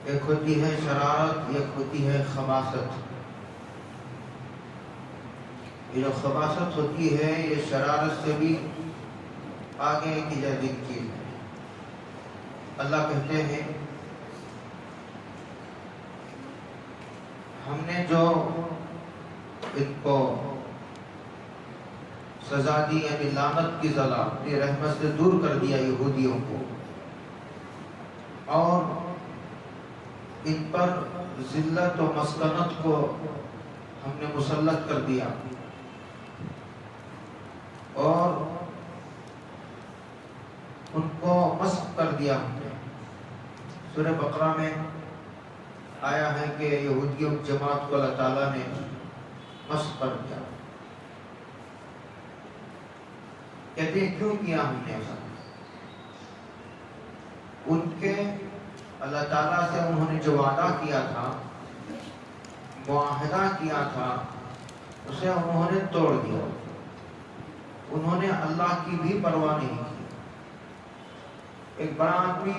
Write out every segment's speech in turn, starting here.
ایک ہوتی ہے شرارت، ایک ہوتی ہے خباثت۔ یہ جو خباثت ہوتی ہے یہ شرارت سے بھی آگے کی جدید چیز ہے۔ اللہ کہتے ہیں ہم نے جو ان کو سزا دی، یعنی لعنت کی سزا اپنی رحمت سے دور کر دیا یہودیوں کو، اور ان پر ذلت و مسکنت کو ہم نے مسلط کر دیا، اور ان کو مسخ کر دیا ہم نے۔ سورہ بقرہ میں آیا ہے کہ یہودیوں کی جماعت کو اللہ تعالیٰ نے مسخ کر دیا۔ کہتے ہیں کیوں کیا ہم نے ایسا؟ ان کے اللہ تعالیٰ سے انہوں نے جو وعدہ کیا تھا، معاہدہ کیا تھا، اسے انہوں نے توڑ دیا۔ انہوں نے اللہ کی بھی پرواہ نہیں کی۔ ایک بڑا آدمی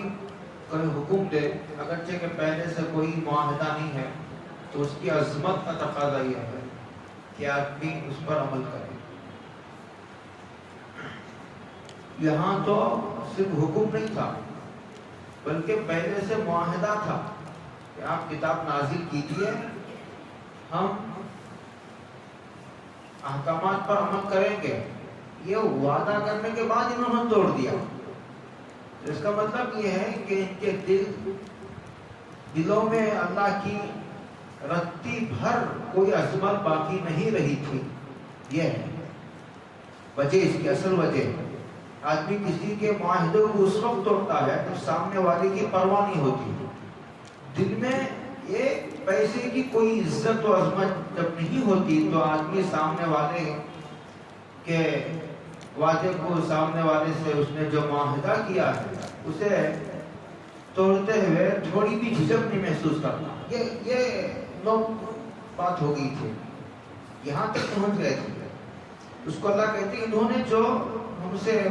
کوئی حکم دے، اگرچہ کہ پہلے سے کوئی معاہدہ نہیں ہے، تو اس کی عظمت کا تقاضا یہ ہے کہ آدمی اس پر عمل کرے۔ یہاں تو صرف حکم نہیں تھا، بلکہ پہلے سے معاہدہ تھا کہ آپ کتاب نازل کیجیے، ہم احکامات پر عمل کریں گے۔ یہ وعدہ کرنے کے بعد انہوں نے توڑ دیا۔ اس کا مطلب یہ ہے کہ ان کے دلوں میں اللہ کی رتی بھر کوئی عظمت باقی نہیں رہی تھی۔ یہ ہے وجہ، اس کی اصل وجہ۔ آدمی کسی کے معاہدوں کو اس وقت توڑتا ہے جب سامنے والے کی پرواہ نہیں ہوتی۔ دل میں یہ پیسے کی کوئی عزت و عظمت جب نہیں ہوتی تو آدمی سامنے والے کے وعدے کو، سامنے والے سے اس نے جو معاہدہ کیا ہے اسے توڑتے ہوئے تھوڑی بھی جھجک نہیں محسوس کرتا۔ یہ لوگ بات ہو گئی تھی، یہاں تک پہنچ گئے تھے۔ اس کو اللہ کہتے ہیں انہوں نے جو ہم سے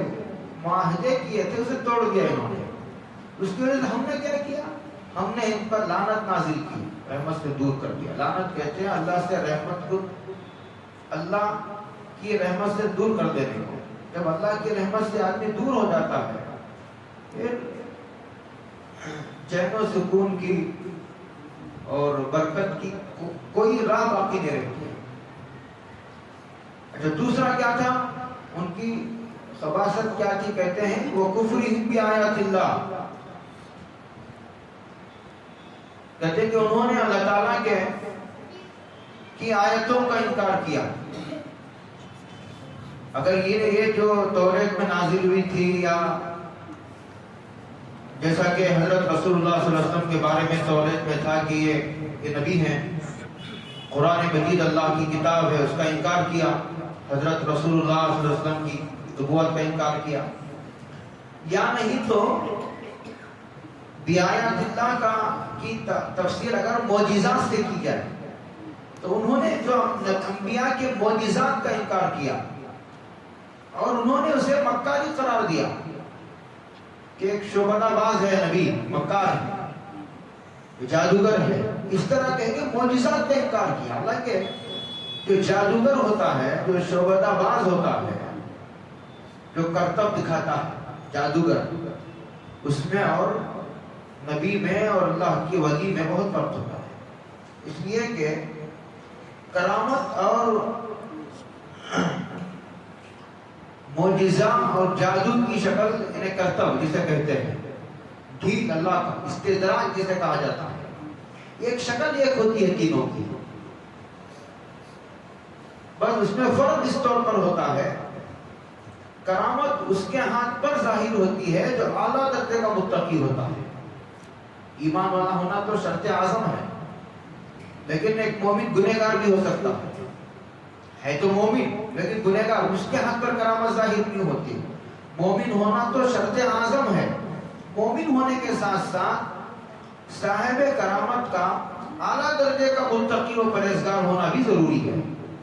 معاہدے کیے تھے اسے توڑ دیا انہوں نے۔ اس کی وجہ سے ہم نے کیا کیا؟ ہم نے ان پر لعنت نازل کی، رحمت سے دور کر دیا۔ لعنت کہتے ہیں اللہ سے رحمت کو، اللہ کی رحمت سے دور کر دینے کو۔ جب اللہ کی رحمت سے آدمی دور ہو جاتا ہے پھر چین و سکون کی اور برکت کی کوئی راہ باقی نہیں رہتی۔ اچھا، دوسرا کیا تھا ان کی خباثت؟ کیا تھی؟ کہتے ہیں وہ کفرہم بآیات اللہ، کہتے ہیں کہ انہوں نے اللہ تعالیٰ کی آیتوں کا انکار کیا۔ اگر یہ جو توریت میں نازل ہوئی تھی، یا جیسا کہ حضرت رسول اللہ صلی اللہ علیہ وسلم کے بارے میں توریت میں تھا کہ یہ نبی ہیں، قرآن مجید اللہ کی کتاب ہے، اس کا انکار کیا، حضرت رسول اللہ صلی اللہ علیہ وسلم کی نبوت کا انکار کیا، یا نہیں تو بآیات اللہ کی تفسیر اگر معجزات سے کی جائے تو انہوں نے جو انبیاء کے معجزات کا انکار کیا اور انہوں نے اسے مکاری قرار دیا کہ ایک شعبدہ باز ہے نبی، مکار ہے، جادوگر ہے، اس طرح کہہ کے معجزات کا انکار کیا۔ حالانکہ جو جادوگر ہوتا ہے، جو شعبدہ باز ہوتا ہے، جو کرتب دکھاتا ہے، جادوگر، اس میں اور نبی میں اور اللہ کی ولی میں بہت فرق ہوتا ہے۔ اس لیے کہ کرامت اور معجزہ اور جادو کی شکل انہیں کرتب جسے کہتے ہیں، ٹھیک اللہ کا استدراج جسے کہا جاتا ہے، ایک شکل ایک ہوتی ہے تینوں کی، بس اس میں فرق اس طور پر ہوتا ہے کرامت اس کے ہاتھ پر ظاہر ہوتی ہے جو اعلیٰ درجے کا متقی ہوتا ہے۔ ایمان والا ہونا تو شرط اعظم ہے، لیکن ایک مومن گنہگار بھی ہو سکتا ہے تو مومن، لیکن گنہگار، اس کے ہاتھ پر کرامت ظاہر نہیں ہوتی۔ مومن ہونا تو شرط اعظم ہے، مومن ہونے کے ساتھ ساتھ صاحب کرامت کا اعلیٰ درجے کا متقی و پرہیزگار ہونا بھی ضروری ہے،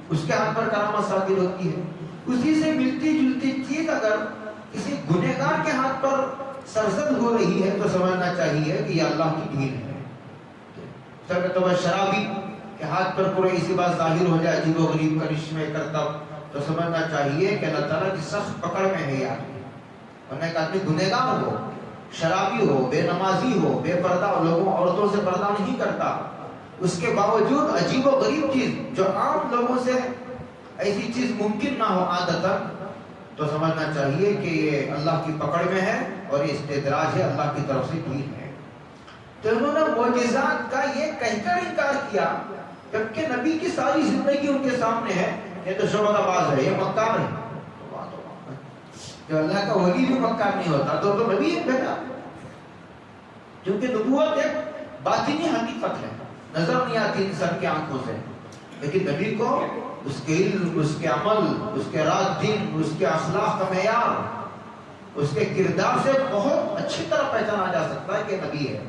اس کے ہاتھ پر کرامت ظاہر ہوتی ہے۔ اسی سے ملتی جلتی چیز اگر کسی گنہگار کے ہاتھ پر سرزد ہو رہی ہے تو سمجھنا چاہیے کہ یہ اللہ کی دین ہے، تو شرابی کے ہاتھ پر پورے اسی بات ظاہر ہو جائے عجیب و غریب کرشمے کرتا تو سمجھنا چاہیے کہ اللہ تعالیٰ کی سخت پکڑ میں ہے یہ آدمی. ورنہ ایک آدمی گنہگار ہو، شرابی ہو، بے نمازی ہو، بے پردہ لوگوں عورتوں سے پردہ نہیں کرتا، اس کے باوجود عجیب و غریب چیز جو عام لوگوں سے ایسی چیز ممکن نہ ہو عادتاً، تو سمجھنا چاہیے کہ یہ اللہ کی پکڑ میں ہے اور یہ استدراج ہے، اللہ کی طرف سے کی ہے. تو انہوں نے معجزات کا یہ کہہ کر انکار کیا جبکہ نبی کی ساری زندگی ان کے سامنے ہے. یہ تو شعبہ باز ہے، یہ مکار ہے. جو اللہ کا ولی بھی مکار نہیں ہوتا تو نبی ایک بھیجا. کیونکہ نبوت ایک باطنی حقیقت ہے، نظر نہیں آتی انسان کی آنکھوں سے، لیکن نبی کو اس کے علم، اس کے عمل، اس کے رات دن، اس کے اخلاق کا معیار، اس کے کردار سے بہت اچھی طرح پہچانا جا سکتا ہے کہ نبی ہے.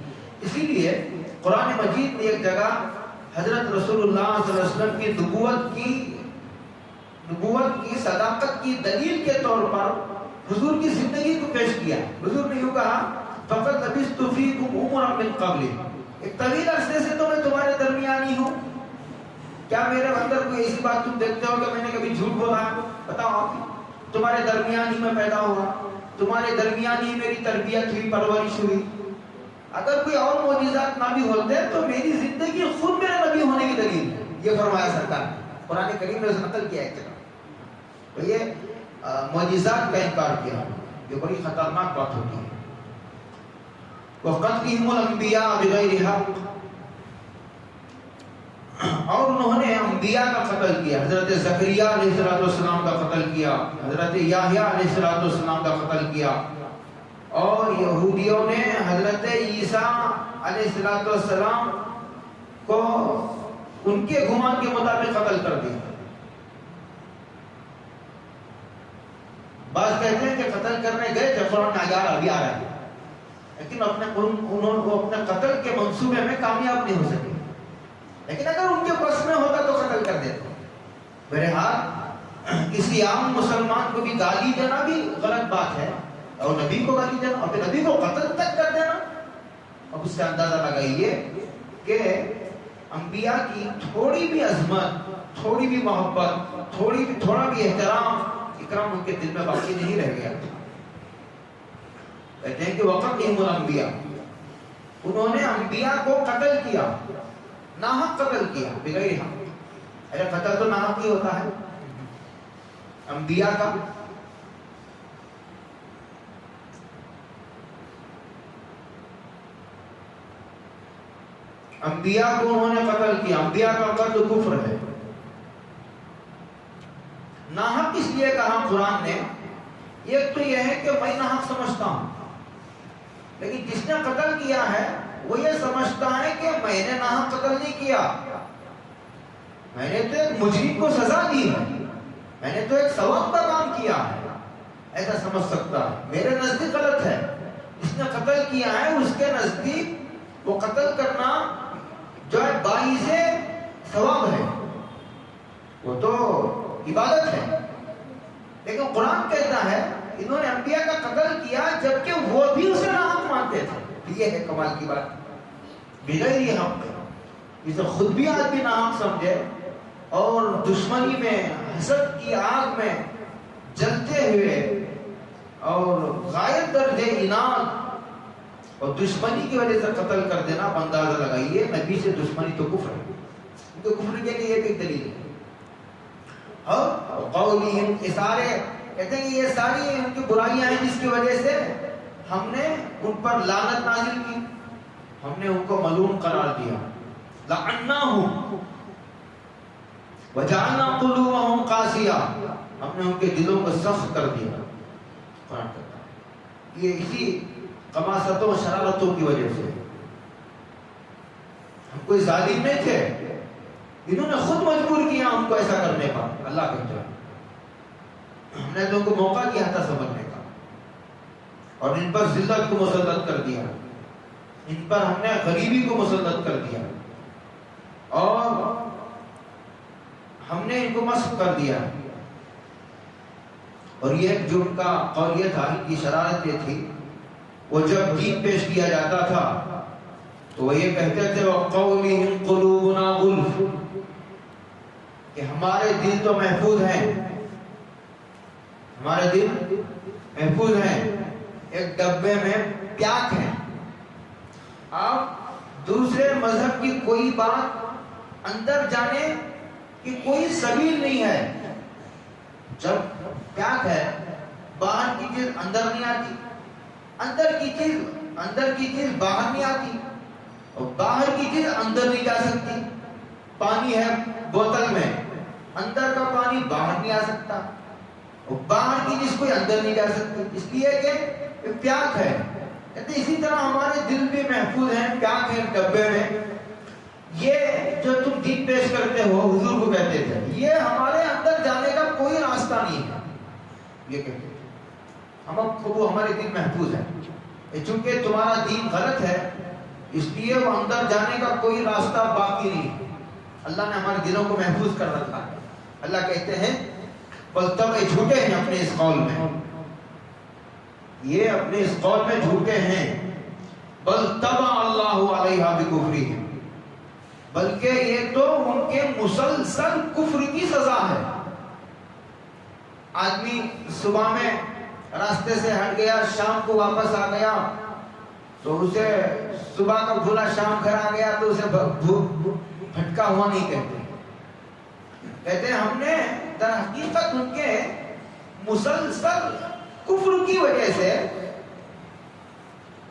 اسی لیے قرآن مجید نے ایک جگہ حضرت رسول اللہ صلی اللہ علیہ وسلم کی نبوت کی صداقت کی دلیل کے طور پر حضور کی زندگی کو پیش کیا. حضور نے یوں کہا فَقَدْ لَبِثْتُ فِيكُمْ عُمُرًا مِّن قَبْلِ، ایک طویل عرصے سے تو میں تمہارے درمیان ہی ہوں. کیا میرے اندر کوئی ایسی بات تم دیکھتے ہو کہ میں نے کبھی جھوٹ بولا ہے؟ بتاؤ آپ. تمہارے درمیان ہی میں پیدا ہوا، تمہارے درمیان ہی میری تربیت ہوئی، پرورش ہوئی. اگر کوئی اور معجزات نہ بھی ہوتے تو میری زندگی خود میرے نبی ہونے کی دلیل ہے. یہ فرمایا سرکار نے، قرآن کریم نے نقل کیا ہے. تو یہ معجزات کا انکار کیا، یہ بڑی خطرناک بات ہوتی ہے. وَقَتْلِهِمُ الْأَنْبِيَاءَ بِغَيْرِ حَقٍّ، اور انہوں نے انبیاء کا قتل کیا. حضرت زکریا علیہ السلام کا قتل کیا، حضرت یحییٰ علیہ السلام کا قتل کیا، اور یہودیوں نے حضرت عیسیٰ علیہ السلام کو ان کے گمان کے مطابق قتل کر دیا. بعض کہتے ہیں کہ قتل کرنے گئے تھے، قرآن میں ابھی آ رہا ہے، لیکن انہوں کو اپنے قتل کے منصوبے میں کامیاب نہیں ہو سکے. لیکن اگر ان کے بس میں ہوتا تو قتل کر دیتے. بہرحال کسی عام مسلمان کو بھی گالی دینا بھی غلط بات ہے، اور نبی کو گالی دینا اور پھر نبی کو قتل تک کر دینا. اب اس سے اندازہ لگائیے کہ انبیاء کی تھوڑی بھی عظمت، تھوڑی بھی محبت، تھوڑا بھی احترام، اکرام ان کے دل میں باقی نہیں رہ گیا. کہتے ہیں کہ وَقَتْلِهِمُ الْأَنْبِيَاءَ، انہوں نے انبیاء کو قتل کیا، ناحق قتل کیا، بغیر حق. ارے قتل تو ناحق ہی ہوتا ہے انبیاء کا. انبیاء کو انہوں نے قتل کیا. انبیاء کا قتل کفر ہے. ناحق اس لیے کہا قرآن نے، ایک تو یہ ہے کہ میں ناحق سمجھتا ہوں، لیکن جس نے قتل کیا ہے وہ یہ سمجھتا ہے کہ میں نے ناحق قتل نہیں کیا، میں نے تو ایک مجرم کو سزا دی ہے، میں نے تو ایک ثواب کا کام کیا ہے، ایسا سمجھ سکتا ہے. میرے نزدیک غلط ہے. جس نے قتل کیا ہے اس کے نزدیک وہ قتل کرنا جو ہے باعث ثواب ہے، وہ تو عبادت ہے. لیکن قرآن کہتا ہے انہوں نے انبیاء کا قتل کیا جبکہ وہ بھی اسے ناحق مانتے تھے. یہ ہے کمال کی بات. بغیر حق، اسے خود بھی آدمی ناحق سمجھے اور دشمنی میں، حسد کی آگ میں جلتے ہوئے اور غائب درجے اناد اور دشمنی کی وجہ سے قتل کر دینا. اندازہ لگائیے نبی سے دشمنی تو کفر ہے. تو کفر کے لیے ایک دلیل ہے. اور قولہم، اشارے کہتے ہیں کہ یہ ساری ان کی برائیاں ہیں جس کی وجہ سے ہم نے ان پر لعنت نازل کی، ہم نے ان کو ملعون قرار دیا. لعناہم وجعلنا قلوبہم قاسیہ، ہم نے ان کے دلوں کو سخت کر دیا. قرآن کہتا ہے یہ اسی قماصتوں شرارتوں کی وجہ سے. ہم کوئی ظالم نہیں تھے، انہوں نے خود مجبور کیا ہم کو ایسا کرنے کا. اللہ کہتا ہے ہم نے تو ان کو موقع دیا تھا سمجھنے کا، اور ان پر ذلت کو مسلط کر دیا، ان پر ہم نے غریبی کو مسلط کر دیا، اور ہم نے ان کو مسخ کر دیا. اور یہ جو ان کا قول یہ تھا، ان کی شرارت یہ تھی، وہ جب دین پیش کیا جاتا تھا تو وہ یہ کہتے تھے وَقَوْلِهِمْ قُلُوبُنَا غُلْفٌ، کہ ہمارے دل تو محفوظ ہیں، ہمارے دل محفوظ ہیں، ایک ڈبے میں پیاک ہیں۔ آپ دوسرے مذہب کی کوئی بات اندر جانے کی کوئی سبیل نہیں ہے۔ جب پیاک ہے، باہر کی چیز اندر نہیں آتی، اندر کی چیز باہر نہیں آتی، اور باہر کی چیز اندر نہیں جا سکتی۔ پانی ہے بوتل میں، اندر کا پانی باہر نہیں آ سکتا، اور باہر کی چیز کوئی اندر نہیں جا سکتی، اس لیے کہ پیاک ہے۔ کہتے اسی طرح ہمارے دل بھی محفوظ ہیں، پیاک ہے ڈبے میں۔ یہ جو تم دین پیش کرتے ہو، حضور کو کہتے تھے، یہ ہمارے اندر جانے کا کوئی راستہ نہیں ہے، یہ کہتے تھے۔ ہمارے دین محفوظ ہے، چونکہ تمہارا دین غلط ہے، اس لیے وہ اندر جانے کا کوئی راستہ باقی نہیں ہے۔ اللہ نے ہمارے دلوں کو محفوظ کر رکھا ہے۔ اللہ کہتے ہیں بل تب یہ جھوٹے ہیں اپنے اس قول میں، یہ اپنے اس قول میں جھوٹے ہیں۔ بل طبع اللہ علیہا بکفرہم، بلکہ یہ تو ان کے مسلسل کفر کی سزا ہے۔ آدمی صبح میں راستے سے ہٹ گیا، شام کو واپس آ گیا، تو اسے صبح کا بھولا شام گھر آ گیا تو اسے بھٹکا ہوا نہیں کہتے۔ کہتے ہیں ہم نے در حقیقت ان کے مسلسل کفر کی وجہ سے،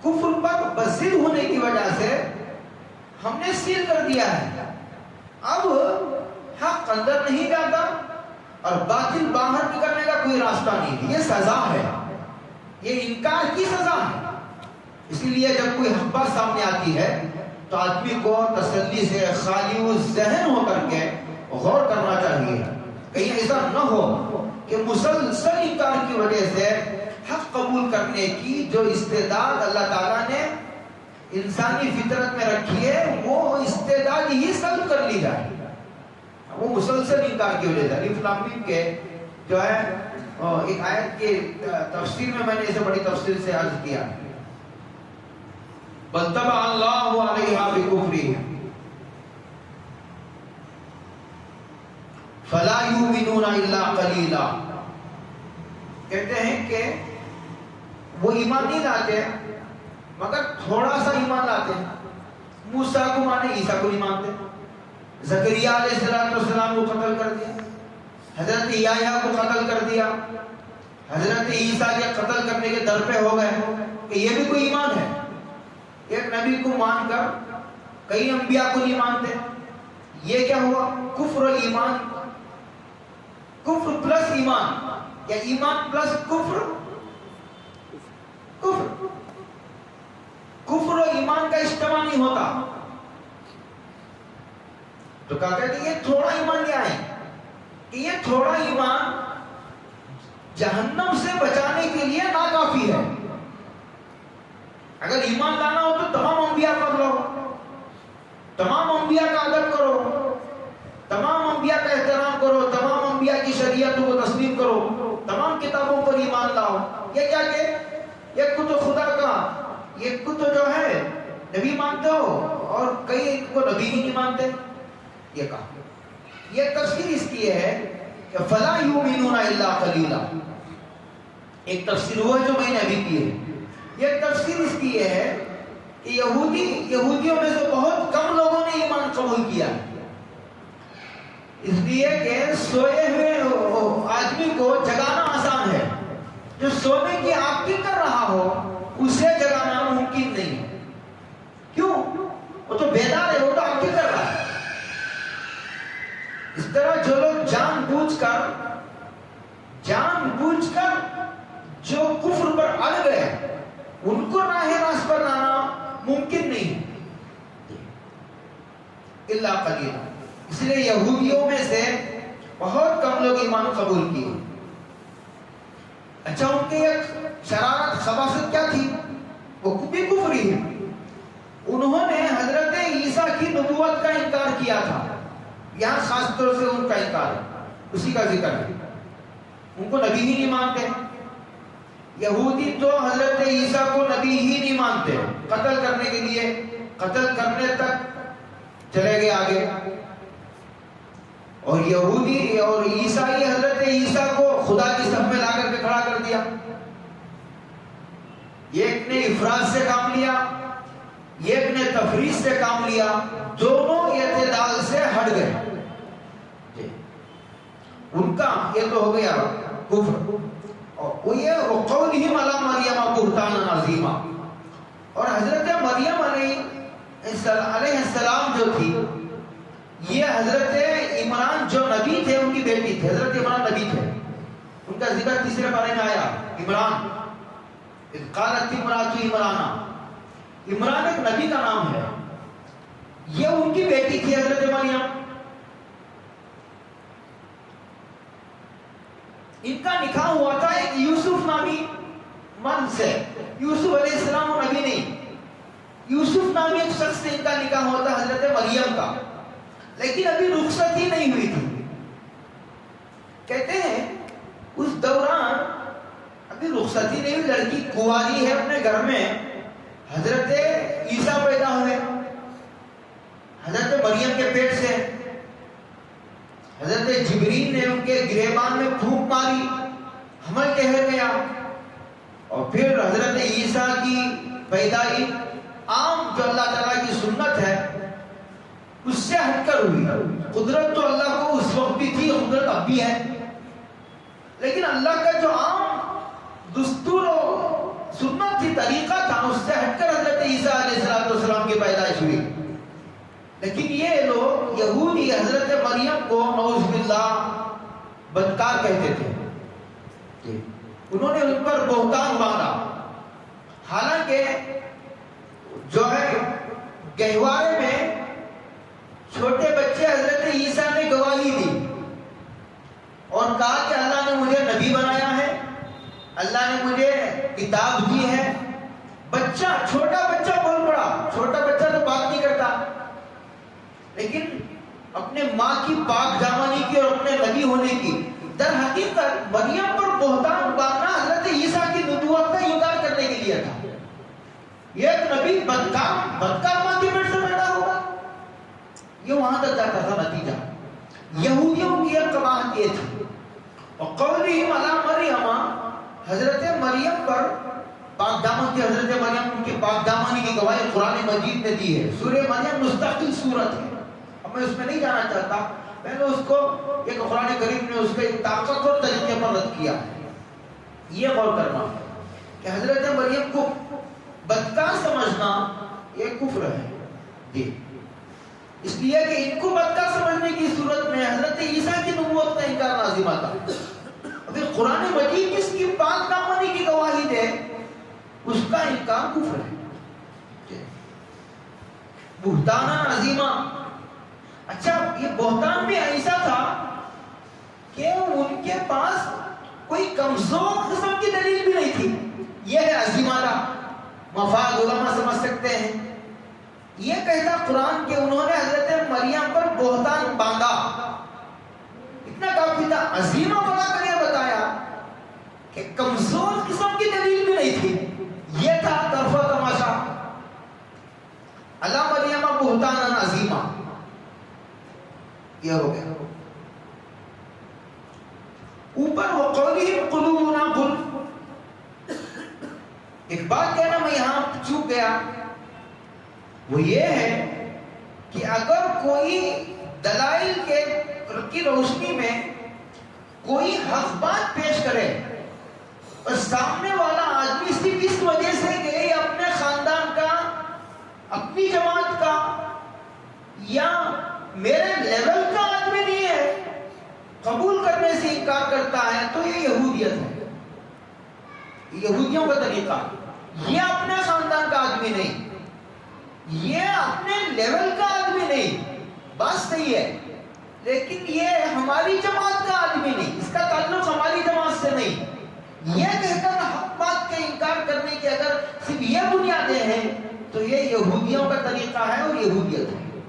کفر پر بصیر ہونے کی وجہ سے ہم نے سیل کر دیا ہے۔ اب حق اندر نہیں جاتا اور باطل باہر نکلنے کا کوئی راستہ نہیں۔ یہ سزا ہے، یہ انکار کی سزا ہے۔ اسی لیے جب کوئی حق بات سامنے آتی ہے تو آدمی کو تسلی سے خالی ذہن ہو کر کے غور کرنا چاہیے، کہیں ایسا نہ ہو کہ مسلسل انکار کی وجہ سے حق قبول کرنے کی جو استعداد اللہ تعالیٰ نے انسانی فطرت میں رکھی ہے، وہ استعداد ہی سلب کر لی جائے۔ وہ مسلسل انکار کی وجہ سے الف لام میم کے جو ہے ایک آیت کے تفسیر میں نے اسے بڑی تفصیل سے عرض کیا، بل طبع اللہ علیہا بکفرہم فلا یؤمنون الا قلیلا۔ کہتے ہیں کہ وہ ایمان نہیں لاتے مگر تھوڑا سا ایمان لاتے ہیں۔ موسیٰ کو مانے، عیسیٰ کو نہیں مانتے۔ زکریا علیہ السلام کو قتل کر دیا، حضرت یحییٰ کو قتل کر دیا، حضرت عیسیٰ کے قتل کرنے کے در پہ ہو گئے کہ یہ بھی کوئی ایمان ہے؟ ایک نبی کو مان کر کئی انبیاء کو نہیں مانتے۔ یہ کیا ہوا؟ کفر و ایمان، کفر پلس ایمان، یا ایمان پلس کفر، کفر و ایمان کا اجتماع نہیں ہوتا۔ تو کہا کہ یہ تھوڑا ایمان لے آئے کہ یہ تھوڑا ایمان جہنم سے بچانے کے لیے ناکافی ہے۔ اگر ایمان لانا ہو تو تمام انبیاء پڑھ لو، تمام انبیاء کا ادب کرو، تمام انبیاء کا احترام کرو، تمام انبیاء کی شریعتوں کو تسلیم کرو، تمام کتابوں پر ایمان لاؤ۔ یہ کیا کہ ایک کو تو خدا کا، ایک کو تو جو ہے نبی مانتے ہو اور کئی ایک کو نبی ہی نہیں مانتے۔ یہ کہا، یہ تفسیر اس کی ہے کہ فلا یؤمنون الا قلیلا۔ ایک تفسیر وہ ہے جو میں نے ابھی کی ہے۔ یہ تفسیر اس کی ہے کہ یہودیوں میں سے بہت کم لوگوں نے ایمان قبول کیا، اس لیے کہ سوئے ہوئے آدمی کو جگانا آسان ہے، جو سونے کی ایکٹنگ کر رہا ہو اسے جگانا ممکن نہیں۔ کیوں؟ وہ تو بیدار ہے، وہ تو ایکٹنگ کر رہا ہے۔ اس طرح جو لوگ جان بوجھ کر جو کفر پر اڑ گئے ان کو راہ راست پر لانا ممکن نہیں الا قلیلا۔ اس لیے یہودیوں میں سے بہت کم لوگ ایمان قبول کیے۔ اچھا، ان کی ایک شرارت خباثت کیا تھی؟ وہ بھی کفری ہے۔ انہوں نے حضرت عیسیٰ کی نبوت کا انکار کیا تھا۔ یہاں خاص طور سے ان کا انکار ہے، اسی کا ذکر ہے۔ ان کو نبی ہی نہیں مانتے۔ یہودی تو حضرت عیسیٰ کو نبی ہی نہیں مانتے، قتل کرنے کے لیے قتل کر گئے آگے. اور یہودی اور عیسائی حضرت عیسیٰ کو خدا کی صف میں لا کر کے کھڑا کر دیا. ایک نے افراد سے کام لیا, ایک نے تفریق سے کام لیا, دونوں اعتدال سے ہٹ گئے. ان کا یہ تو ہو گیا کفر. اور یہ وقولہم علی مریم بہتانا عظیما. اور حضرت مریم علیہ السلام جو تھی, یہ حضرت عمران جو نبی تھے ان کی بیٹی تھی. حضرت عمران نبی تھے, ان کا ذکر تیسرے پارے میں آیا. عمران قالت امرأۃ عمران, عمران ایک نبی کا نام ہے. یہ ان کی بیٹی تھی حضرت مریم. ان کا نکاح ہوا تھا ایک یوسف نامی مرد سے. یوسف علیہ السلام وہ نبی نہیں, یوسف نامی ایک شخص سے ان کا نکاح ہوا تھا حضرت مریم کا. لیکن ابھی رخصت ہی نہیں ہوئی تھی. کہتے ہیں اس دوران ابھی رخصت ہی نہیں ہوئی, لڑکی کنواری ہے اپنے گھر میں. حضرت عیسیٰ پیدا ہوئے حضرت مریم کے پیٹ سے. حضرت جبریل نے ان کے گریبان میں پھونک ماری, حمل ٹھہر گیا. اور پھر حضرت عیسیٰ کی پیدائش عام جو اللہ تعالیٰ کی سنت ہے اس سے ہٹ کر ہوئی. قدرت تو اللہ کو اس وقت بھی تھی, قدرت اب بھی ہے, لیکن اللہ کا جو عام دستور و سنت تھی, طریقہ تھا, اس سے ہٹ کر حضرت عیسیٰ علیہ السلام کی پیدائش ہوئی. لیکن یہ لوگ یہودی حضرت مریم کو نعوذ باللہ بدکار کہتے تھے. انہوں نے ان پر بہتان باندھا. حالانکہ جو ہے گہوارے میں چھوٹے بچے حضرت عیسیٰ نے گواہی دی اور کہا کہ اللہ نے مجھے نبی بنایا ہے, اللہ نے مجھے کتاب دی ہے. بچہ, چھوٹا بچہ بول پڑا. چھوٹا بچہ تو بات نہیں کرتا, لیکن اپنے ماں کی پاک دامنی کی اور اپنے نبی ہونے کی. در حقیقت مریم پر بہتان باندھنا حضرت عیسیٰ کی نبوت کا انکار کرنے کے لیے تھا. یہ ایک نبی بدکار ماں کی پیٹ سے پیدا ہوگا, یہ وہاں تک جاتا تھا نتیجہ. یہودیوں کی ایک قباحت یہ تھی. وقولہم علی مریم, حضرت مریم پر پاک دامن کی حضرت مریم ان کی پاک دامنی کی گواہی قرآن مجید نے دی ہے. سورہ مریم مستقل سورت ہے, اب میں اس میں نہیں جانا چاہتا. میں نے اس کو ایک قرآن کریم نے اس کے طاقتور طریقے پر رد کیا. یہ غور کرنا کہ حضرت مریم کو بدکار سمجھنا یہ کفر ہے جی. اس لیے کہ ان کو بدکار سمجھنے کی صورت میں حضرت عیسیٰ کی نبوت کا انکار لازم آتا. اگر قرآن مجید جس کی پاک دامنی کی گواہی دے اس کا انکار کفر ہے. بہتانا عظیمہ. اچھا, یہ بہتان بھی ایسا تھا کہ ان کے پاس کوئی کمزور قسم کی دلیل بھی نہیں تھی. یہ ہے عظیمانہ. مفاد علماء سمجھ سکتے ہیں. یہ کہتا قرآن کہ انہوں نے حضرت مریم پر بہتان باندھا, اتنا کافی تھا. عظیمہ بنا کر یہ بتایا کہ کمزور قسم کی دلیل بھی نہیں تھی. یہ تھا طرف تماشا. اللہ مریم بہتان عظیمہ, یہ ہو گیا. اوپر وقولہم قلوبنا غلف. ایک بات کہنا میں یہاں چوک گیا, وہ یہ ہے کہ اگر کوئی دلائل کی روشنی میں کوئی حق بات پیش کرے اور سامنے والا آدمی صرف اس وجہ سے کہ یہ اپنے خاندان کا, اپنی جماعت کا یا میرے لیول کا آدمی نہیں ہے, قبول کرنے سے انکار کرتا ہے, تو یہ یہودیت ہے. یہودیوں کا طریقہ. یہ اپنے خاندان کا آدمی نہیں, یہ اپنے لیول کا آدمی نہیں, بات صحیح ہے, لیکن یہ ہماری جماعت کا آدمی نہیں, اس کا تعلق ہماری جماعت سے نہیں. یہ کہہ کر حق بات کا انکار کرنے کی اگر صرف یہ بنیادیں ہیں تو یہ یہودیوں کا طریقہ ہے اور یہودیت ہے.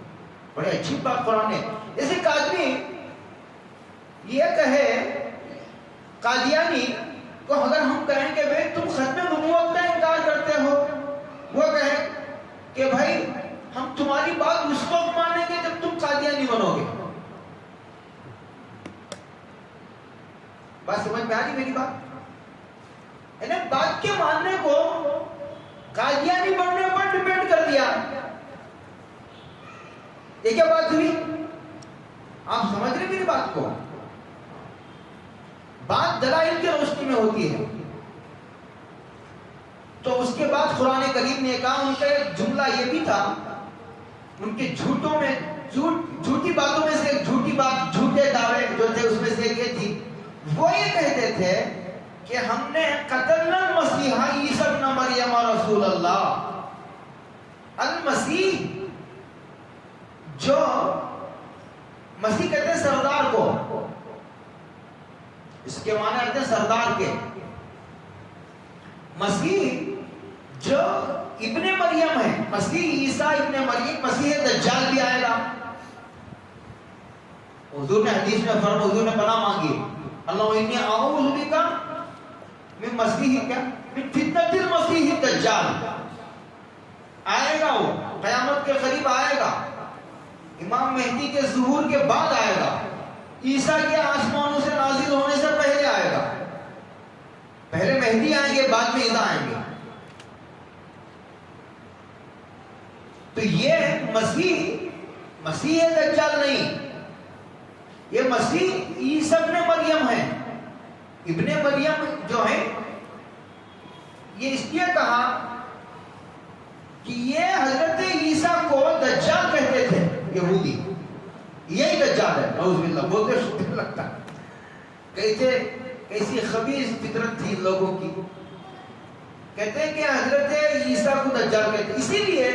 بڑی اچھی بات قرآن ہے. جیسے ایک آدمی یہ کہے, قادیانی کو اگر ہم کہیں کہ بھائی تم ختم نبوت کا انکار کرتے ہو, وہ کہے کہ بھائی ہم تمہاری بات اس وقت مانیں گے جب تم قادیانی بنو گے. بات سمجھ میں آ رہی میری بات؟ انہیں بات کے ماننے کو قادیانی بننے پر ڈیپینڈ کر دیا. یہ کیا بات ہوئی؟ آپ سمجھ رہے میری بات کو؟ بات دلائل کی روشنی میں ہوتی ہے. تو اس کے بعد قرآن کریم نے کہا، ان کا ایک جملہ یہ بھی تھا، ان کے جھوٹوں میں جھوٹی باتوں میں سے ایک جھوٹی بات، جھوٹے دعوے جو تھے اس میں سے یہ تھی، وہ یہ کہتے تھے کہ ہم نے قتلنا المسیح عیسی ابن مریم رسول اللہ. المسیح، جو مسیح کہتے ہیں سردار کو، اس کے معنی آتے ہیں سردار کے. مسیح جو ابن مریم ہے، مسیح عیسیٰ ابن مریم، مسیح دجال بھی آئے گا. حضور نے حدیث میں فرمایا، حضور نے پناہ مانگی، اللہ انی اعوذ بک من مسیح کیا من فتنۃ المسیح الدجال. آئے گا، وہ قیامت کے قریب آئے گا، امام مہدی کے ظہور کے بعد آئے گا، عیسیٰ کے آسمانوں سے نازل ہونے سے پہلے آئے گا. پہلے مہدی آئیں گے، بعد میں عیسیٰ آئیں گے. تو یہ مسیح دجال نہیں، یہ مسیح عیسیٰ ابن مریم ہے. ابن مریم جو ہے، یہ اس لیے کہا کہ یہ حضرت عیسیٰ کو دجال کہتے تھے یہودی. یہی دجال ہے، نعوذ باللہ. بولتے شکر لگتا ہے، کہتے ایسی خبیث فطرت تھی لوگوں کی. کہتے ہیں کہ حضرت عیسیٰ کو دجال کہتے ہیں، اسی لیے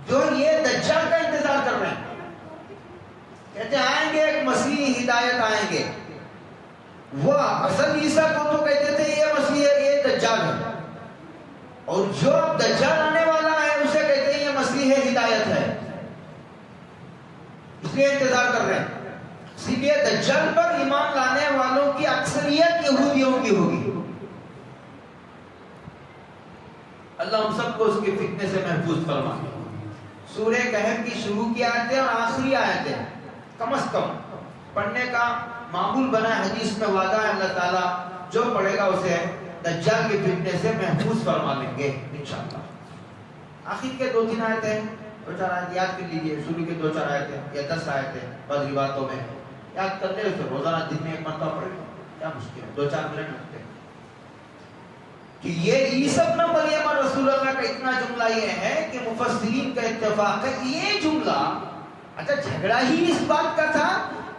جو یہ دجال کا انتظار کر رہے ہیں، کہتے ہیں آئیں گے ایک مسیح ہدایت آئیں گے. وہ اصل عیسیٰ کو تو کہتے تھے یہ مسیح ہے، یہ دجال ہے. اور جو اب دجال آنے والا ہے اسے کہتے ہیں یہ مسیح ہدایت ہے. اس لیے انتظار کر رہے ہیں. اسی لیے دجال پر ایمان لانے والوں کی اکثریت یہودیوں کی ہوگی. اللہ ہم سب کو اس کے فتنے سے محفوظ فرمائے. سورہ کہف کی شروع کی آیتیں اور آخری آیتیں کم از کم پڑھنے کا معمول بنا ہے. حدیث میں وعدہ ہے اللہ تعالیٰ جو پڑھے گا اسے دجال کے فتنے سے محفوظ فرما لیں گے انشاءاللہ. آخر کے 2-3 آیتیں، 2-4 آیتیں یاد کر لیجیے. شروع کے 2-4 آیتیں یا 10 آیتیں بعض روایتوں میں یاد کر لیں. تو روزانہ دن میں ایک مرتبہ پڑھیں، کیا مشکل ہے، 2-4 منٹ لگتے ہیں. کہ یہ عیسی ابن مریم رسول اللہ کا اتنا جملہ یہ ہے کہ مفسرین کا اتفاق ہے یہ جملہ، اچھا جھگڑا ہی اس بات کا تھا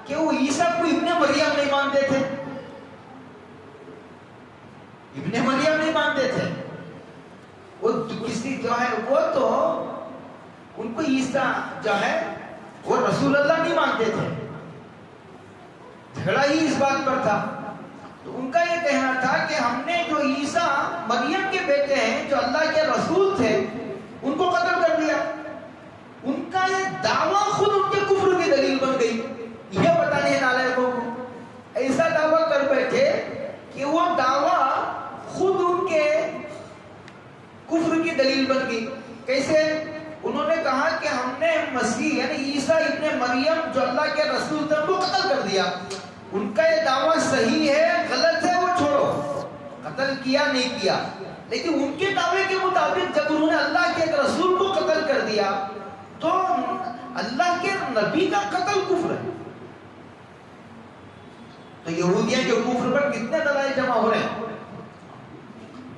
کہ وہ عیسیٰ کو ابن مریم نہیں مانتے تھے. ابن مریم نہیں مانتے تھے. وہ کسی جو ہے وہ تو ان کو عیسیٰ جو ہے وہ رسول اللہ نہیں مانتے تھے. جھگڑا ہی اس بات پر تھا. تو ان کا یہ کہنا تھا کہ ہم نے جو عیسیٰ مریم کے بیٹے ہیں جو اللہ کے رسول تھے ان کو قتل کر دیا. ان کا یہ دعویٰ خود ان کے کفر کی دلیل بن گئی. یہ پتہ نہیں نالائقوں کو ایسا دعویٰ کر بیٹھے کہ وہ دعویٰ خود ان کے کفر کی دلیل بن گئی. کیسے؟ انہوں نے کہا کہ ہم نے مسیح یعنی عیسیٰ ابن مریم جو اللہ کے رسول تھے ان کو قتل کر دیا. ان کا یہ دعویٰ صحیح ہے غلط ہے وہ چھوڑو، قتل کیا نہیں کیا، لیکن ان کے دعوے کے مطابق جب انہوں نے اللہ کے ایک رسول کو قتل کر دیا تو اللہ کے نبی کا قتل کفر ہے. تو یہودیاں کے کفر پر کتنے دلائل جمع ہو رہے ہیں.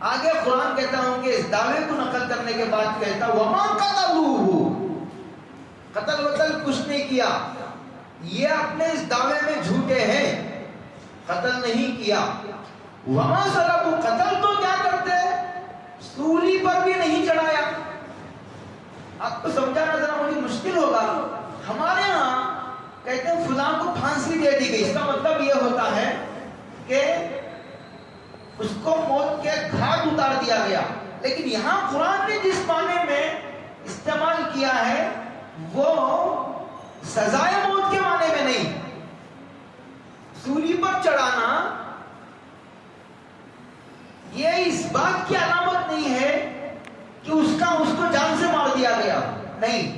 آگے قرآن کہتا ہوں کہ اس دعوے کو نقل کرنے کے بعد کہتا وما قتلوہ، قتل وتل کچھ نہیں کیا، یہ اپنے اس دعوے میں جھوٹے ہیں، قتل نہیں کیا. وما صلبوا، قتل تو کیا کرتے، سولی پر بھی نہیں چڑھایا. آپ کو سمجھانا ذرا مجھے مشکل ہوگا. ہمارے ہاں کہتے ہیں فلاں کو پھانسی دے دی گئی، اس کا مطلب یہ ہوتا ہے کہ اس کو موت کے گھاٹ اتار دیا گیا. لیکن یہاں قرآن نے جس معنی میں استعمال کیا ہے وہ سزائے موت کے معنی میں نہیں. سولی پر چڑھانا یہ اس بات کی علامت نہیں ہے کہ اس کو جان سے مار دیا گیا، نہیں.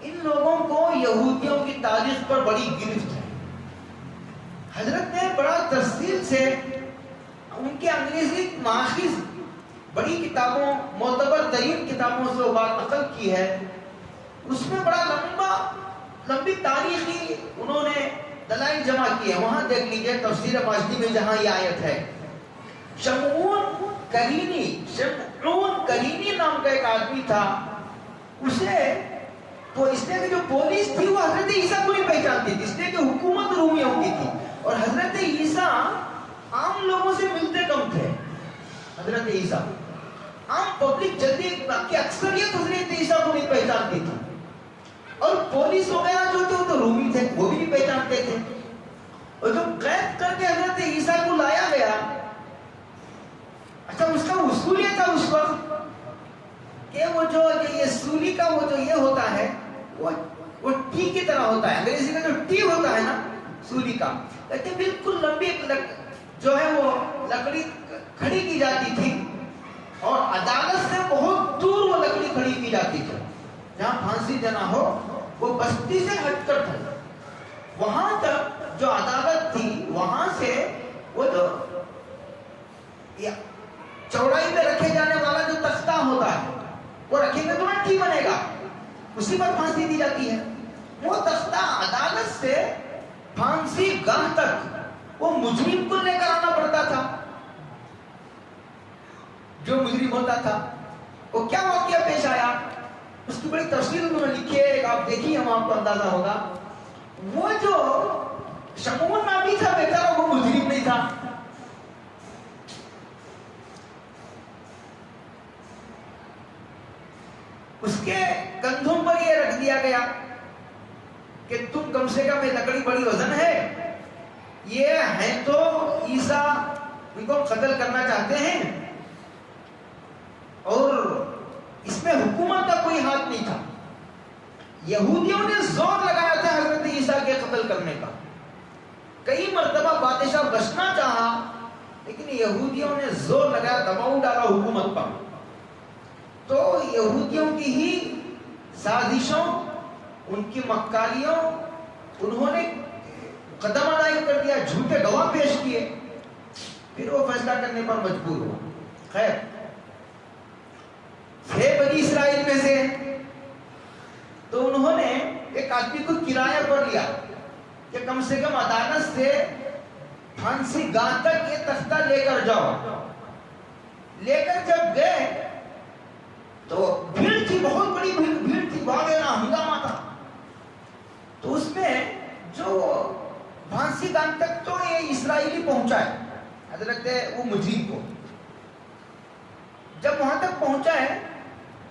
ان لوگوں کو یہودیوں کی تاریخ پر بڑی گرفت ہے. حضرت نے بڑا تفصیل سے ان کے انگریزی ماخذ بڑی کتابوں، معتبر ترین کتابوں سے وہ بات نقل کی ہے. اس میں بڑا لمبی تاریخی انہوں نے دلائل جمع کی ہے. وہاں دیکھ لیجئے تفسیر ماجدی میں جہاں یہ آیت ہے، شمعون کرینی نام کا ایک آدمی تھا، اس نے جو پولیس تھی وہ حضرت عیسیٰ کو نہیں پہچانتی تھی، اس نے کہ حکومت رومیوں کی تھی، اور حضرت عیسیٰ عام لوگوں سے ملتے کم تھے. حضرت عیسیٰ عام پبلک جلدی کی اکثریت حضرت عیسیٰ کو نہیں پہچانتی تھی، اور پولیس وغیرہ جو تھے وہ تو رومی تھے، وہ بھی نہیں پہچانتے تھے. اور جب قید کر کے حضرت عیسیٰ کو لایا گیا، اچھا اس کا اصول یہ تھا اس وقت کہ وہ جو یہ سولی کا وہ جو یہ ہوتا ہے وہ ٹی کی طرح ہوتا ہے. انگریزی کا جو ٹی ہوتا ہے نا سولی کا، لیکن بالکل لمبی جو ہے وہ لکڑی کھڑی کی جاتی تھی، اور عدالت سے بہت دور وہ لکڑی کھڑی کی جاتی تھی. جہاں پھانسی دینا ہو وہ بستی سے ہٹ کر تھا، وہاں تک جو عدالت تھی وہاں سے وہ جو چوڑائی میں رکھے جانے والا جو تختہ ہوتا ہے وہ رکھیں گے تو نہ ٹی بنے گا، اسی پر پھانسی دی جاتی ہے. وہ تختہ عدالت سے پھانسی گاہ تک وہ مجرم کو لے کر آنا پڑتا تھا. جو مجرم ہوتا تھا وہ کیا واقعہ پیش آیا اس کی بڑی تفصیل انہوں نے لکھی ہے، آپ دیکھیے ہم آپ کو اندازہ ہوگا. وہ جو شمعون نامی تھا بیچارہ وہ مجرم نہیں تھا، اس کے کندھوں پر یہ رکھ دیا گیا کہ تم کم سے کم یہ لکڑی بڑی وزن ہے، یہ ہیں تو عیسیٰ ان کو قتل کرنا چاہتے ہیں، اور اس میں حکومت کا کوئی ہاتھ نہیں تھا. یہودیوں نے زور لگایا تھا حضرت عیسیٰ کے قتل کرنے کا. کئی مرتبہ بادشاہ بچنا چاہا لیکن یہودیوں نے زور لگایا، دباؤ ڈالا حکومت پر. تو یہودیوں کی ہی سازشوں، ان کی مکاریوں، انہوں نے قدم اڑائی کر دیا، جھوٹے گواہ پیش کیے، پھر وہ فیصلہ کرنے پر مجبور ہوا. خیر تھے بنی اسرائیل میں سے تو انہوں نے ایک آدمی کو کرایہ پر لیا کہ کم سے کم عدالت سے پھانسی گاہ تک یہ تختہ لے کر جاؤ. لے کر جب گئے تو بھیڑ تھی، بہت بڑی بھیڑ تھی، وغیرہ ہنگامہ تھا. تو اس میں جو پھانسی گاہ تک تو یہ اسرائیلی پہنچا ہے حضرت وہ مجرم کو. جب وہاں تک پہنچا ہے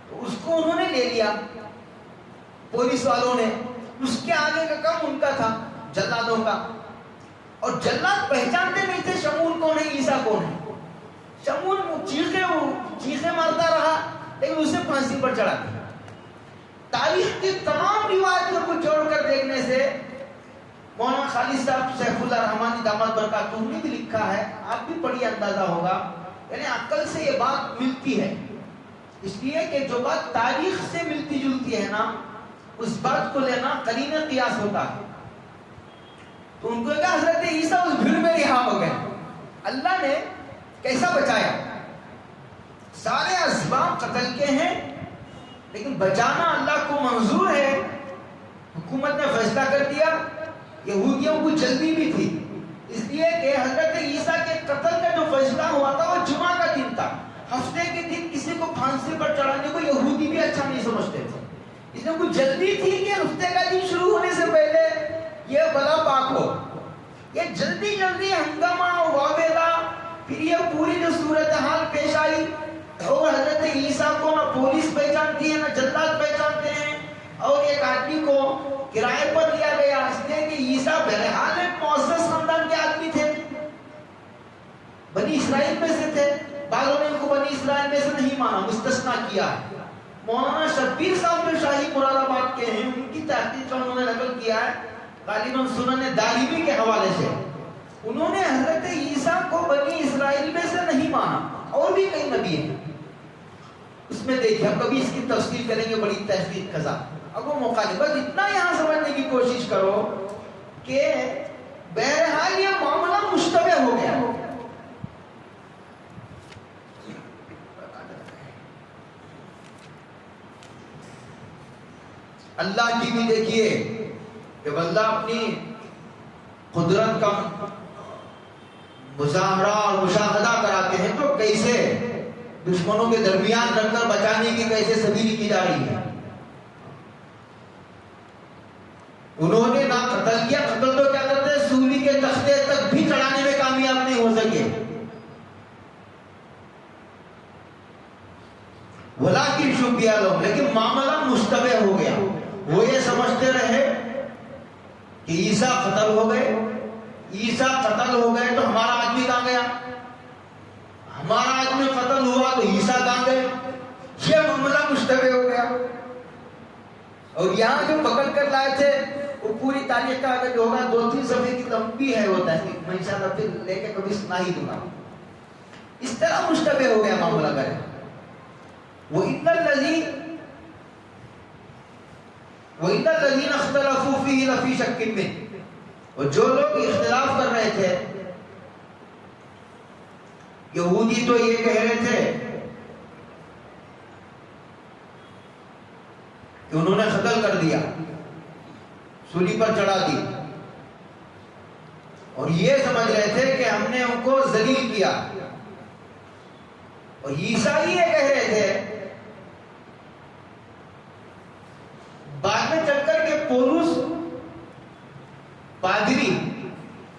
تو اس کو انہوں نے لے لیا پولیس والوں نے. اس کے آگے کا کام ان کا تھا، جلادوں کا، اور جلاد پہچانتے نہیں تھے شمعون کون ہے، عیسیٰ کون ہے. شمعون چیخیں مارتا رہا لیکن اسے پھانسی پر چڑھا دیا. تاریخ کی تمام روایتوں کو جوڑ کر دیکھنے سے مولانا خالد صاحب سیف اللہ رحمانی دامت برکاتہ نے بھی لکھا ہے، آپ بھی پڑھیے اندازہ ہوگا، یعنی عقل سے یہ بات ملتی ہے. اس لیے کہ جو بات تاریخ سے ملتی جلتی ہے نا اس بات کو لینا قرین قیاس ہوتا ہے. تو ان کو کہا حضرت عیسیٰ اس بھیڑ میں رہا ہو گئے. اللہ نے کیسا بچایا؟ سارے اسباب قتل کے ہیں لیکن بچانا اللہ کو منظور ہے. حکومت نے فیصلہ کر دیا. یہودیوں کو جلدی بھی تھی اس لیے کہ حضرت عیسیٰ کے قتل کا جو فیصلہ ہوا تھا وہ جمعہ کا دن تھا. ہفتے کے دن کسی کو پھانسی پر چڑھانے کو یہودی بھی اچھا نہیں سمجھتے تھے. اس میں کچھ جلدی تھی کہ ہفتے کا دن شروع ہونے سے پہلے یہ بلا پاک ہو. یہ جلدی ہنگامہ واویلا، پھر یہ پوری جو صورتحال پیش آئی، اور حضرت عیسیٰ کو نہ پولیس پہچانتی ہے نہ جلاد پہچانتے ہیں، اور ایک آدمی کو کرائے پر لیا گیا اس لیے کہ عیسیٰ بہرحال ایک معزز خاندان کے آدمی تھے، بنی اسرائیل میں سے تھے. بعضوں نے ان کو بنی اسرائیل میں سے نہیں مانا، مستثنا کیا ہے. مولانا شبیر صاحب جو شاہی مراد آباد کے ہیں ان کی تحقیق انہوں نے نقل کیا ہے غالباً سنن دارمی کے حوالے سے. انہوں نے حضرت عیسیٰ کو بنی اسرائیل میں سے نہیں مانا. اور بھی کئی نبی ہیں اس میں دیکھیں، ہم کبھی اس کی تفصیل کریں گے بڑی تحقیق قضا. اب وہ موقع نہیں. بس اتنا یہاں سمجھنے کی کوشش کرو کہ بہرحال یہ معاملہ مشتبہ ہو گیا. اللہ کی بھی دیکھیے کہ بندہ اپنی قدرت کا مظاہرہ اور مشاہدہ کراتے ہیں تو کیسے دشمنوں کے درمیان رکھ کر بچانے کی کیسے سبیل کی جا رہی ہے. انہوں نے نہ قتل کیا, قتل تو کیا کرتے ہیں سولی کے تختے تک بھی چڑھانے میں کامیاب نہیں ہو سکے. ولیکن شبیہ لہم, لیکن معاملہ مشتبہ ہو گیا. وہ یہ سمجھتے رہے کہ عیسیٰ قتل ہو گئے, عیسیٰ قتل ہو گئے تو ہمارا آدمی کہاں گیا, ہمارا آدمی قتل ہوا تو عیسیٰ کہاں گئے. یہ معاملہ مشتبہ ہو گیا. اور یہاں جو پکڑ کر لائے تھے وہ پوری تاریخ کا اگر جو ہوگا 2-3 صفحے کی لمبی ہے وہ تحقیق, میں انشاءاللہ پھر لے کے کبھی سنا ہی دوں گا. اس طرح مشتبہ ہو گیا معاملہ کرے. وَإِنَّ الَّذِينَ اخْتَلَفُوا فِيهِ لَفِي شَكٍّ مِّنْهُ, اور جو لوگ اختلاف کر رہے تھے, یہودی تو یہ کہہ رہے تھے کہ انہوں نے قتل کر دیا, سولی پر چڑھا دی, اور یہ سمجھ رہے تھے کہ ہم نے ان کو ذلیل کیا. اور عیسائی یہ کہہ رہے تھے بعد میں چل کر کے پولس پادری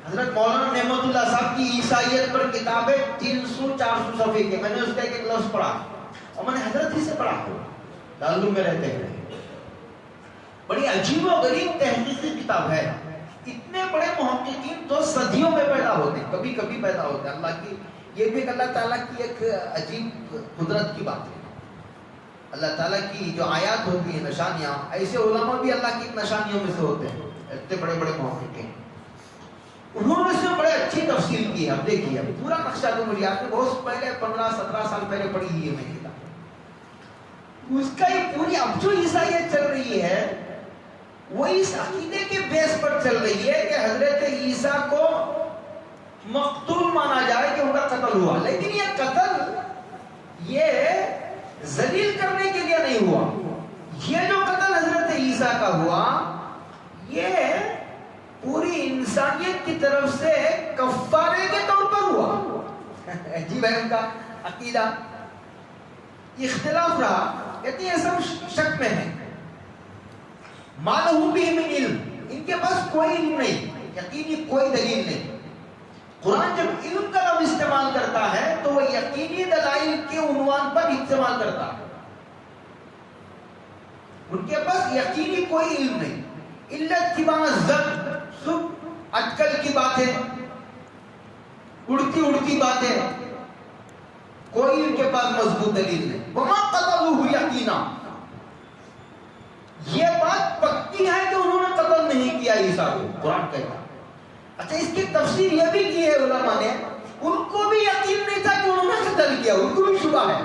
حضرت مولانا نعمت اللہ صاحب کی عیسائیت پر کتابیں 300-400 صفحے کے, میں نے اس کا ایک لفظ پڑھا اور میں نے حضرت ہی سے پڑھا, دارالعلوم میں رہتے ہیں. بڑی عجیب و غریب تحقیقی کتاب ہے. اتنے بڑے محققین تو صدیوں میں پیدا ہوتے ہیں, کبھی کبھی پیدا ہوتے ہیں. اللہ کی یہ بھی اللہ تعالیٰ کی ایک عجیب قدرت کی بات ہے. اللہ تعالیٰ کی جو آیات ہوتی ہیں, نشانیاں, ایسے علماء بھی اللہ کی نشانیوں میں سے ہوتے ہیں. اتنے بڑے بڑے محقق ہیں, انہوں نے اس میں بڑے اچھی تفصیل کی ہے. اب دیکھیے پورا نقشہ تو مجھے آپ نے بہت پہلے 15-17 سال پہلے پڑھی ہوئی ہے میں کتاب. اس کا یہ پوری اب جو عیسائیت چل رہی ہے وہ اس عقیدے کے بیس پر چل رہی ہے کہ حضرت عیسیٰ کو مقتول مانا جائے کہ ان کا قتل ہوا. لیکن یہ قتل یہ ذلیل کرنے کے لیے نہیں ہوا. یہ جو قتل حضرت عیسیٰ کا ہوا یہ پوری انسانیت کی طرف سے کفارے کے طور پر ہوا. جی بھائی ان کا عقیدہ اختلاف رہا, کہتے ہیں سب شک میں ہے. مَالَهُ بِهِ مِنْ عِلْمٍ, ان کے پاس کوئی علم نہیں, یقینی کوئی دلیل نہیں. قرآن جب علم کا لفظ استعمال کرتا ہے تو وہ یقینی دلائل کے عنوان پر استعمال کرتا ہے. ان کے پاس یقینی کوئی علم نہیں. اِلَّا اتِّبَاعَ الظَّنِّ, سب اٹکل کی باتیں, اڑتی باتیں, کوئی ان کے پاس مضبوط دلیل نہیں. وَمَا قَتَلُوهُ یقینا, یہ بات پکی ہے کہ انہوں نے قتل نہیں کیا عیسیٰ کو, قرآن کہتا. اچھا اس کی تفسیر یہ بھی کی ہے علماء نے, ان کو بھی یقین نہیں تھا کہ انہوں نے قتل کیا, ان کو بھی شبہ ہے.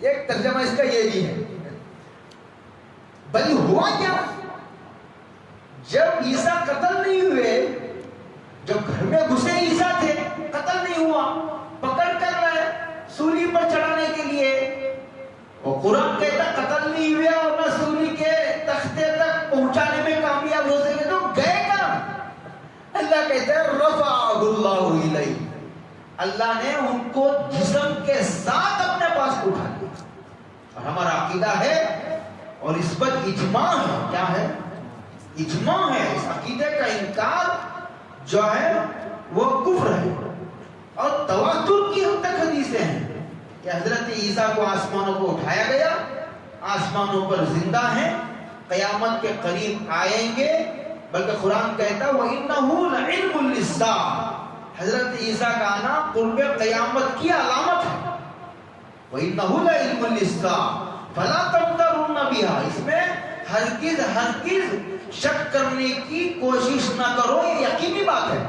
ایک ترجمہ اس کا یہ بھی ہے. بل ہوا کیا, جب عیسیٰ قتل نہیں ہوئے, جب گھر میں گھسے عیسیٰ تھے, قتل نہیں ہوا, پکڑ کر رہے سولی پر چڑھانے کے لیے, اور قرآن کہتا قتل نہیں ہوئے اور نہ سولی کے تختے تک پہنچانے میں کامیاب ہو سکے تو گئے کہاں. اللہ کہتا ہے رفعہ اللہ الیہ, اللہ نے ان کو جسم کے ساتھ اپنے پاس اٹھا لیا. اور ہمارا عقیدہ ہے اور اس پر اجماع ہے, کیا ہے, اجماع ہے. اس عقیدے کا انکار جو ہے وہ کفر ہے. اور تواتر کی حد تک حدیثیں ہیں کہ حضرت عیسیٰ کو آسمانوں کو اٹھایا گیا, آسمانوں پر زندہ ہیں, قیامت کے قریب آئیں گے. بلکہ قرآن کہتا ہے وَإِنَّهُ لَعِلْمٌ لِلسَّاعَةِ, حضرت عیسیٰ کا آنا قرب قیامت کی علامت ہے. وَإِنَّهُ لَعِلْمٌ لِلسَّاعَةِ فَلَا تَمْتَرُنَّ بِهَا, اس میں ہرگز شک کرنے کی کوشش نہ کرو, یہ یقینی بات ہے.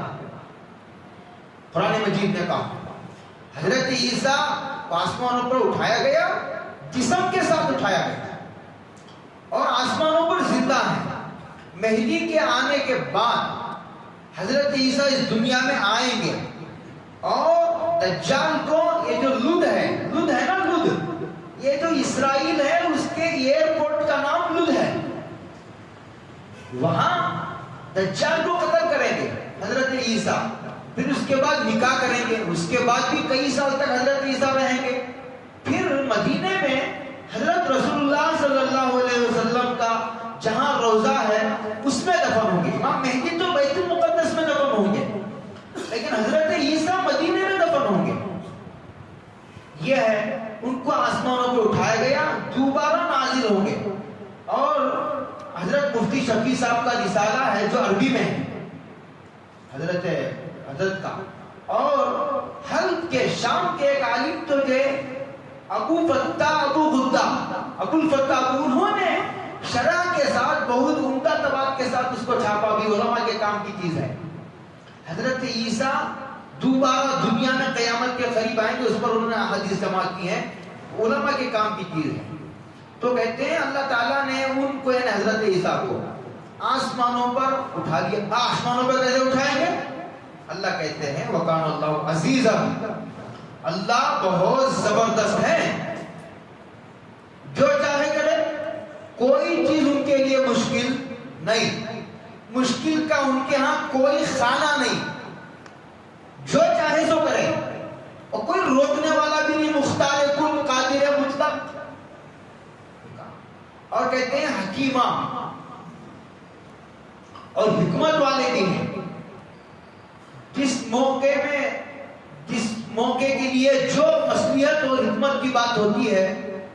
قرآن مجید نے کہا حضرت عیسیٰ آسمانوں پر اٹھایا گیا, جسم کے ساتھ اٹھایا گیا, اور مہدی کے آنے کے بعد حضرت عیسیٰ اس دنیا میں آئیں گے اور دجال کو یہ جو لد ہے نا لد، یہ جو اسرائیل ہے اس کے ایئرپورٹ کا نام لد ہے، وہاں دجال کو قتل کریں گے حضرت عیسیٰ، پھر اس کے بعد نکاح کریں گے، اس کے بعد بھی کئی سال تک حضرت عیسیٰ رہیں گے، پھر مدینے میں حضرت رسول اللہ صلی اللہ علیہ وسلم کا جہاں روضہ ہے اس میں دفن ہوں گے۔ امام مہدی تو بیت المقدس میں دفن ہوں گے، لیکن حضرت عیسیٰ مدینے میں دفن ہوں گے۔ یہ ہے، ان کو آسمانوں پہ اٹھایا گیا، دوبارہ نازل ہوں گے۔ اور حضرت مفتی شفیع صاحب کا رسالہ ہے جو عربی میں ہے حضرت کا، اور حلب کے شام کے ایک عالم تو جو ابو الفتح ابو، انہوں نے شرح کے ساتھ بہت عمدہ طباعت کے ساتھ اس کو چھاپا، بھی علماء کے کام کی چیز ہے۔ حضرت عیسیٰ دوبارہ دنیا میں قیامت کے قریب آئیں گے، اس پر انہوں نے احادیث جمع کی ہیں، علماء کے کام کی چیز ہے۔ تو کہتے ہیں اللہ تعالیٰ نے ان کو، یعنی حضرت عیسیٰ کو آسمانوں پر اٹھا لیا۔ آسمانوں پر کیسے اٹھائیں گے؟ اللہ کہتے ہیں وَقَانَ اللَّهُ عَزِيزًا، اللہ بہت زبردست ہے، جو چاہے کرے، کوئی چیز ان کے لیے مشکل نہیں، مشکل کا ان کے ہاں کوئی خانہ نہیں، جو چاہے سو کرے، اور کوئی روکنے والا بھی نہیں، مختار کل قادر مطلق۔ اور کہتے ہیں حکیمہ، اور حکمت والے بھی ہیں، جس موقع کے لیے جو مصلحت اور حکمت کی بات ہوتی ہے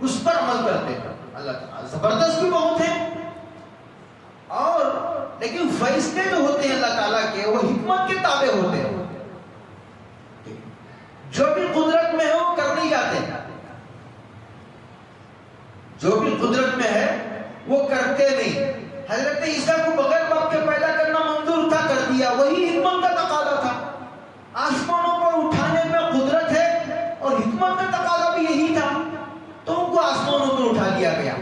اس پر عمل کرتے ہیں۔ اللہ تعالیٰ زبردست بھی بہت ہے، اور لیکن فیصلے جو ہوتے ہیں اللہ تعالیٰ کے وہ حکمت کے تابع ہوتے ہیں، جو بھی قدرت میں ہے وہ کر نہیں جاتے، جو بھی قدرت میں ہے وہ کرتے نہیں۔ حضرت عیسیٰ کو بغیر باپ کے پیدا کرنا منظور تھا، کر دیا، وہی حکمت کا تقاضا تھا۔ آسمانوں پر اٹھانے میں قدرت ہے اور حکمت کا تقاضا بھی یہی تھا، تو ان کو آسمانوں پر اٹھا لیا گیا۔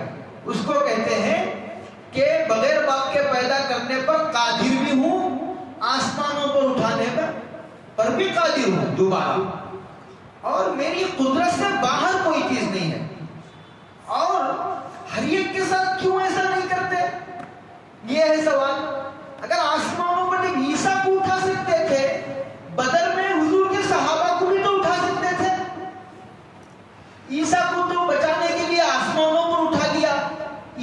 اس کو کہتے ہیں کہ بغیر باپ کے پیدا کرنے پر قادر بھی ہوں، آسمانوں پر اٹھانے پر بھی قادر ہوں دوبارہ، اور میری قدرت سے باہر کوئی چیز نہیں ہے۔ اور ہر ایک کے ساتھ کیوں ایسا نہیں کرتے، یہ ہے سوال۔ اگر آسمانوں پر جب عیسیٰ کو اٹھا سکتے تھے، بدر میں حضور کے صحابہ کو بھی تو اٹھا سکتے تھے۔ عیسیٰ کو تو بچانے کے لیے آسمانوں پر اٹھا دیا،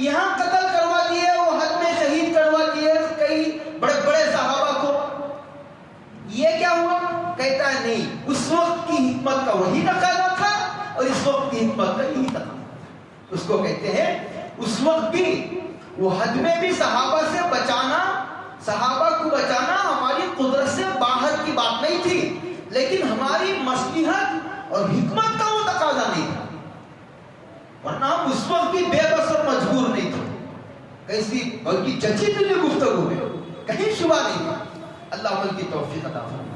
یہاں قتل کروا دیے، وہ حد میں شہید کروا دیے کئی بڑے بڑے صحابہ کو، یہ کیا ہوا؟ کہتا ہے نہیں، اس وقت کی حکمت کا وہی تقاضا تھا اور اس وقت کی حکمت کا یہی تقاضا۔ اس کو کہتے ہیں اس وقت بھی وہ حد میں بھی صحابہ سے بچانا، صحابہ کو بچانا ہماری قدرت سے باہر کی بات نہیں تھی، لیکن ہماری مصلحت اور حکمت کا وہ تقاضا نہیں تھا، ورنہ ہم اس وقت بھی بے بس اور مجبور نہیں تھے، کیسی بلکہ چچی دلی گفتگو میں کہیں شبہ نہیں تھا۔ اللہ عمل کی توفیق عطا فرمائے۔